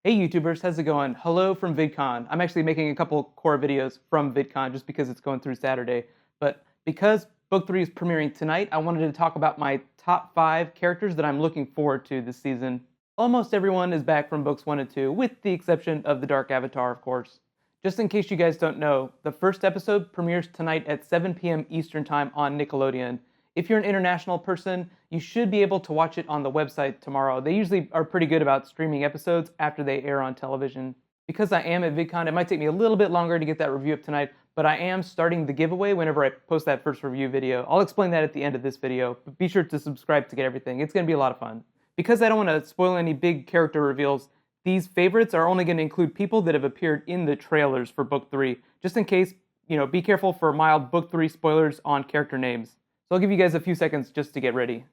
Hey YouTubers, how's it going? Hello from VidCon. I'm actually making a couple core videos from VidCon just because it's going through Saturday. But because Book 3 is premiering tonight, I wanted to talk about my top 5 characters that I'm looking forward to this season. Almost everyone is back from Books 1 and 2, with the exception of the Dark Avatar, of course. Just in case you guys don't know, the first episode premieres tonight at 7 p.m. Eastern Time on Nickelodeon. If you're an international person, you should be able to watch it on the website tomorrow. They usually are pretty good about streaming episodes after they air on television. Because I am at VidCon, it might take me a little bit longer to get that review up tonight, but I am starting the giveaway whenever I post that first review video. I'll explain that at the end of this video, but be sure to subscribe to get everything. It's going to be a lot of fun. Because I don't want to spoil any big character reveals, these favorites are only going to include people that have appeared in the trailers for Book 3. Just in case, be careful for mild Book 3 spoilers on character names. So I'll give you guys a few seconds just to get ready.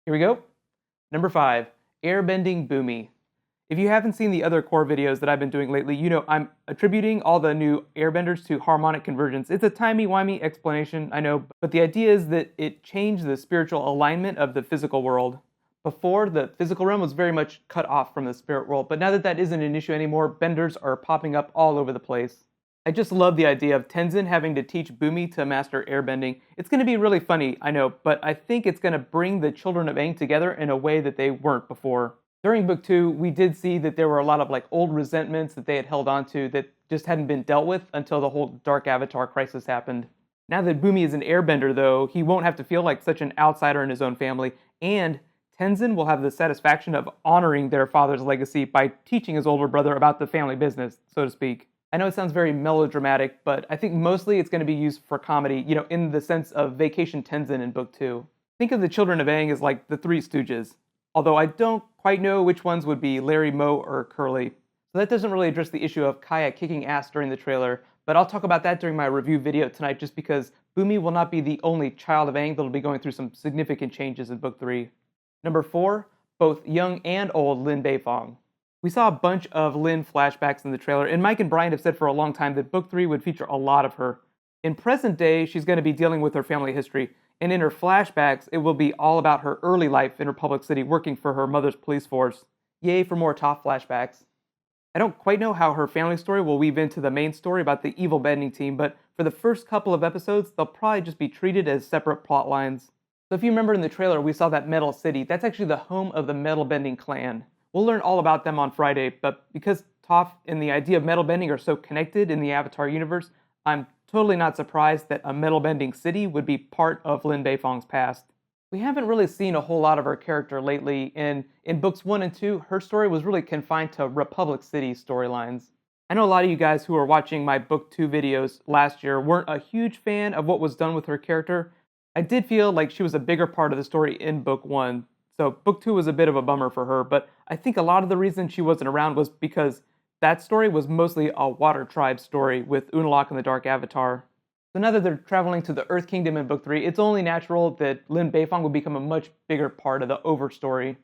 Here we go. Number 5, Airbending Boomy. If you haven't seen the other core videos that I've been doing lately, you know I'm attributing all the new airbenders to harmonic convergence. It's a timey-wimey explanation, I know, but the idea is that it changed the spiritual alignment of the physical world. Before, the physical realm was very much cut off from the spirit world, but now that that isn't an issue anymore, benders are popping up all over the place. I just love the idea of Tenzin having to teach Boomy to master airbending. It's going to be really funny, I know, but I think it's going to bring the children of Aang together in a way that they weren't before. During Book 2, we did see that there were a lot of old resentments that they had held on to that just hadn't been dealt with until the whole Dark Avatar crisis happened. Now that Boomy is an airbender, though, he won't have to feel like such an outsider in his own family, and Tenzin will have the satisfaction of honoring their father's legacy by teaching his older brother about the family business, so to speak. I know it sounds very melodramatic, but I think mostly it's going to be used for comedy, in the sense of Vacation Tenzin in Book 2. Think of the children of Aang as like the Three Stooges, although I don't quite know which ones would be Larry, Moe, or Curly. So that doesn't really address the issue of Kaya kicking ass during the trailer, but I'll talk about that during my review video tonight just because Boomy will not be the only child of Aang that'll be going through some significant changes in Book 3. Number 4, both young and old Lin Beifong. We saw a bunch of Lin flashbacks in the trailer, and Mike and Brian have said for a long time that Book 3 would feature a lot of her. In present day, she's going to be dealing with her family history, and in her flashbacks, it will be all about her early life in Republic City working for her mother's police force. Yay for more Toph flashbacks. I don't quite know how her family story will weave into the main story about the evil bending team, but for the first couple of episodes, they'll probably just be treated as separate plot lines. So if you remember in the trailer, we saw that Metal City. That's actually the home of the metal bending clan. We'll learn all about them on Friday, but because Toph and the idea of metal bending are so connected in the Avatar universe, I'm totally not surprised that a metal bending city would be part of Lin Beifong's past. We haven't really seen a whole lot of her character lately, and in Books 1 and 2, her story was really confined to Republic City storylines. I know a lot of you guys who were watching my Book 2 videos last year weren't a huge fan of what was done with her character. I did feel like she was a bigger part of the story in Book 1, so Book 2 was a bit of a bummer for her, but I think a lot of the reason she wasn't around was because that story was mostly a Water Tribe story with Unalaq and the Dark Avatar. So now that they're traveling to the Earth Kingdom in Book 3, it's only natural that Lin Beifong would become a much bigger part of the over story.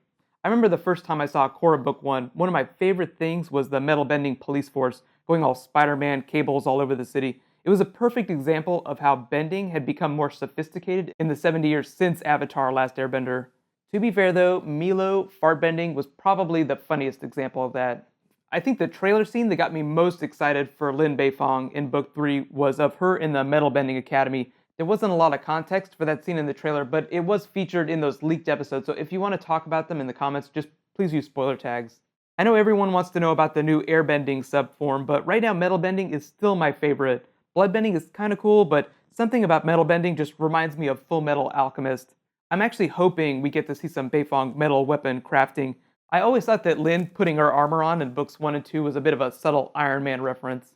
I remember the first time I saw Korra Book 1, one of my favorite things was the metal bending police force going all Spider-Man cables all over the city. It was a perfect example of how bending had become more sophisticated in the 70 years since Avatar Last Airbender. To be fair though, Milo fartbending was probably the funniest example of that. I think the trailer scene that got me most excited for Lin Beifong in Book 3 was of her in the Metal Bending Academy. There wasn't a lot of context for that scene in the trailer, but it was featured in those leaked episodes, so if you want to talk about them in the comments, just please use spoiler tags. I know everyone wants to know about the new airbending subform, but right now metal bending is still my favorite. Bloodbending is kind of cool, but something about metal bending just reminds me of Full Metal Alchemist. I'm actually hoping we get to see some Beifong metal weapon crafting. I always thought that Lin putting her armor on in Books 1 and 2 was a bit of a subtle Iron Man reference.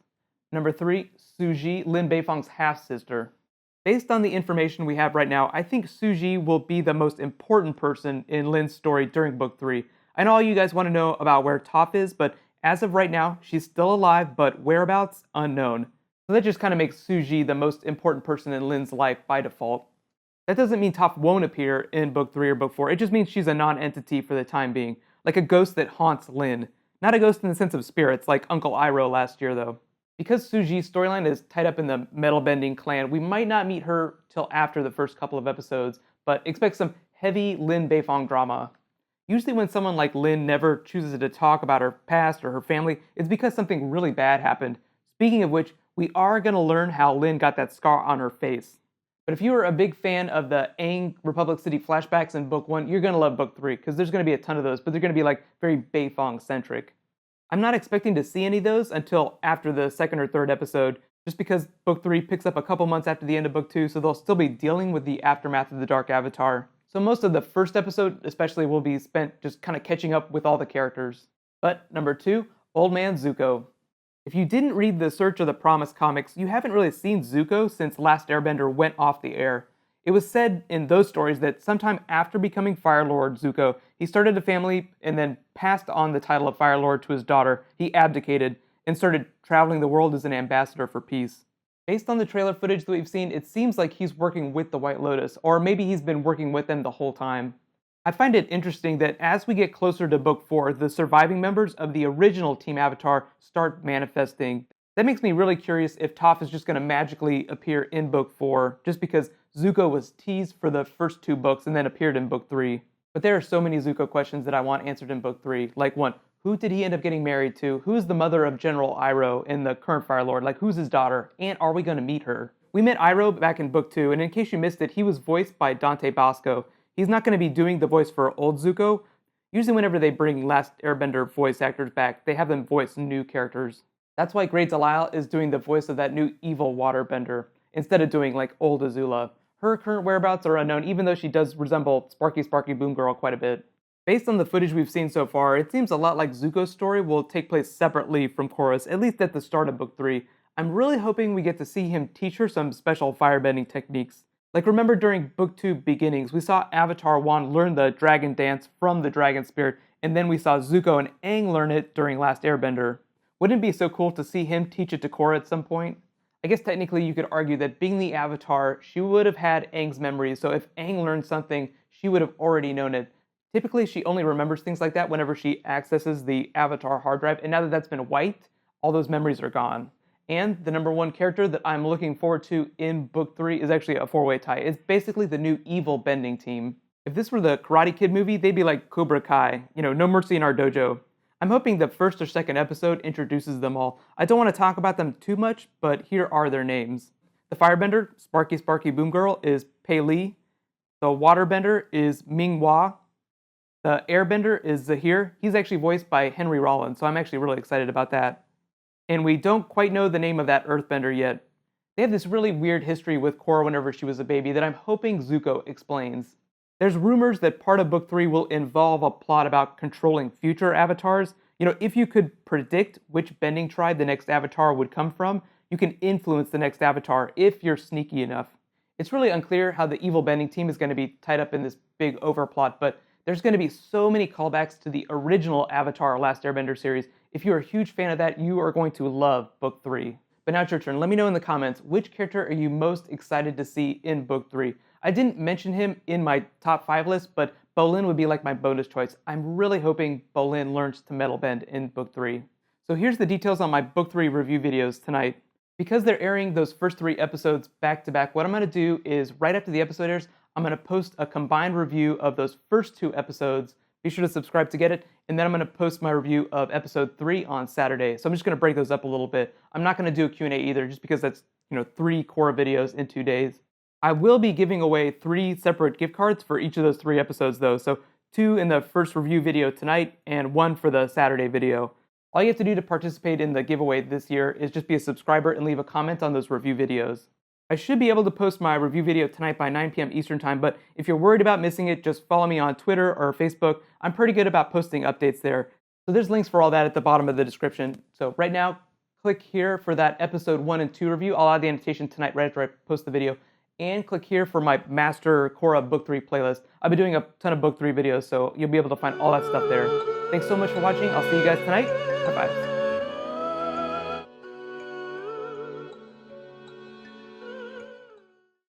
Number 3, Suji, Lin Beifong's half-sister. Based on the information we have right now, I think Suji will be the most important person in Lin's story during Book 3. I know all you guys want to know about where Toph is, but as of right now, she's still alive, but whereabouts, unknown. So that just kind of makes Suji the most important person in Lin's life by default. That doesn't mean Toph won't appear in Book 3 or Book 4, it just means she's a non-entity for the time being, like a ghost that haunts Lin. Not a ghost in the sense of spirits, like Uncle Iroh last year though. Because Suji's storyline is tied up in the metal bending clan, we might not meet her till after the first couple of episodes, but expect some heavy Lin Beifong drama. Usually when someone like Lynn never chooses to talk about her past or her family, it's because something really bad happened. Speaking of which, we are going to learn how Lynn got that scar on her face. But if you are a big fan of the Aang Republic City flashbacks in Book 1, you're going to love Book 3, because there's going to be a ton of those, but they're going to be like very Beifong-centric. I'm not expecting to see any of those until after the second or third episode, just because Book 3 picks up a couple months after the end of Book 2, so they'll still be dealing with the aftermath of the Dark Avatar. So most of the first episode especially will be spent just kind of catching up with all the characters. But number 2, Old Man Zuko. If you didn't read the Search of the Promise comics, you haven't really seen Zuko since Last Airbender went off the air. It was said in those stories that sometime after becoming Fire Lord Zuko, he started a family and then passed on the title of Fire Lord to his daughter. He abdicated and started traveling the world as an ambassador for peace. Based on the trailer footage that we've seen, it seems like he's working with the White Lotus, or maybe he's been working with them the whole time. I find it interesting that as we get closer to Book 4, the surviving members of the original Team Avatar start manifesting. That makes me really curious if Toph is just going to magically appear in Book 4, just because Zuko was teased for the first 2 books and then appeared in Book 3. But there are so many Zuko questions that I want answered in Book 3. Like 1, who did he end up getting married to? Who's the mother of General Iroh in the current Fire Lord? Like, who's his daughter? And are we going to meet her? We met Iroh back in Book 2, and in case you missed it, he was voiced by Dante Bosco. He's not going to be doing the voice for old Zuko. Usually whenever they bring Last Airbender voice actors back, they have them voice new characters. That's why Great Delisle is doing the voice of that new evil waterbender, instead of doing like old Azula. Her current whereabouts are unknown, even though she does resemble Sparky Sparky Boom Girl quite a bit. Based on the footage we've seen so far, it seems a lot like Zuko's story will take place separately from Korra's, at least at the start of Book 3. I'm really hoping we get to see him teach her some special firebending techniques. Like, remember during Book 2 Beginnings, we saw Avatar 1 learn the dragon dance from the dragon spirit, and then we saw Zuko and Aang learn it during Last Airbender. Wouldn't it be so cool to see him teach it to Korra at some point? I guess technically you could argue that being the Avatar, she would have had Aang's memories, so if Aang learned something, she would have already known it. Typically, she only remembers things like that whenever she accesses the Avatar hard drive, and now that that's been wiped, all those memories are gone. And the number 1 character that I'm looking forward to in Book 3 is actually a 4-way tie. It's basically the new evil bending team. If this were the Karate Kid movie, they'd be like Cobra Kai. No mercy in our dojo. I'm hoping the first or second episode introduces them all. I don't want to talk about them too much, but here are their names. The Firebender, Sparky Sparky Boom Girl, is Pei Li. The Waterbender is Ming Hua. The Airbender is Zahir. He's actually voiced by Henry Rollins, so I'm actually really excited about that. And we don't quite know the name of that Earthbender yet. They have this really weird history with Korra whenever she was a baby that I'm hoping Zuko explains. There's rumors that part of Book 3 will involve a plot about controlling future avatars. If you could predict which bending tribe the next avatar would come from, you can influence the next avatar if you're sneaky enough. It's really unclear how the evil bending team is going to be tied up in this big overplot, but there's going to be so many callbacks to the original Avatar Last Airbender series. If you're a huge fan of that, you are going to love Book 3. But now it's your turn. Let me know in the comments, which character are you most excited to see in Book 3? I didn't mention him in my top 5 list, but Bolin would be like my bonus choice. I'm really hoping Bolin learns to metal bend in Book 3. So here's the details on my Book 3 review videos tonight. Because they're airing those first 3 episodes back to back, what I'm going to do is right after the episode airs, I'm going to post a combined review of those first 2 episodes. Be sure to subscribe to get it, and then I'm going to post my review of episode 3 on Saturday. So I'm just going to break those up a little bit. I'm not going to do a Q&A either, just because that's 3 Korra videos in 2 days. I will be giving away 3 separate gift cards for each of those 3 episodes though, so 2 in the first review video tonight and 1 for the Saturday video. All you have to do to participate in the giveaway this year is just be a subscriber and leave a comment on those review videos. I should be able to post my review video tonight by 9 p.m. Eastern Time, but if you're worried about missing it, just follow me on Twitter or Facebook. I'm pretty good about posting updates there. So there's links for all that at the bottom of the description. So right now, click here for that episode 1 and 2 review. I'll add the annotation tonight right after I post the video. And click here for my Master Korra Book 3 playlist. I've been doing a ton of Book 3 videos, so you'll be able to find all that stuff there. Thanks so much for watching. I'll see you guys tonight. Bye-bye.